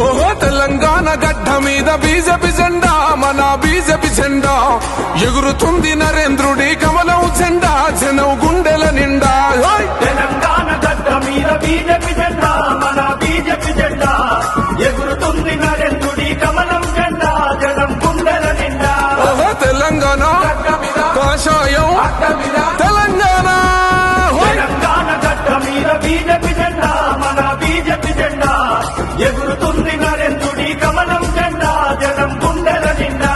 ఓహో తెలంగాణ గడ్డ మీద బీజేపీ జెండా, మన బీజేపీ జెండా ఎగురుతుంది నరేంద్రుడి కమలం జెండా, జనం గుండెల నిండా. తెలంగాణ గడ్డ మీద బీజేపీ జెండా, మన బీజేపీ జెండా ఎగురుతుంది నరేంద్రుడి కమలం జెండా, జనం గుండెల నిండా. ఓహో తెలంగాణ కాషాయం తెలంగాణ. తెలంగాణ గడ్డ మీద బీజేపీ జెండా, మన బీజేపీ జెండా ఎగురుతుంది నరేంద్రుడి కమలం జెండా, జనం గుండెల నిండా.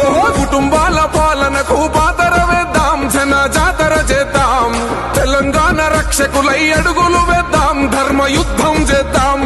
ఓహో కుటుంబాల పాలనకు పాతర వేద్దాం, జన జాతర చేద్దాం, తెలంగాణ రక్షకులై అడుగులు వేద్దాం, ధర్మ యుద్ధం చేద్దాం.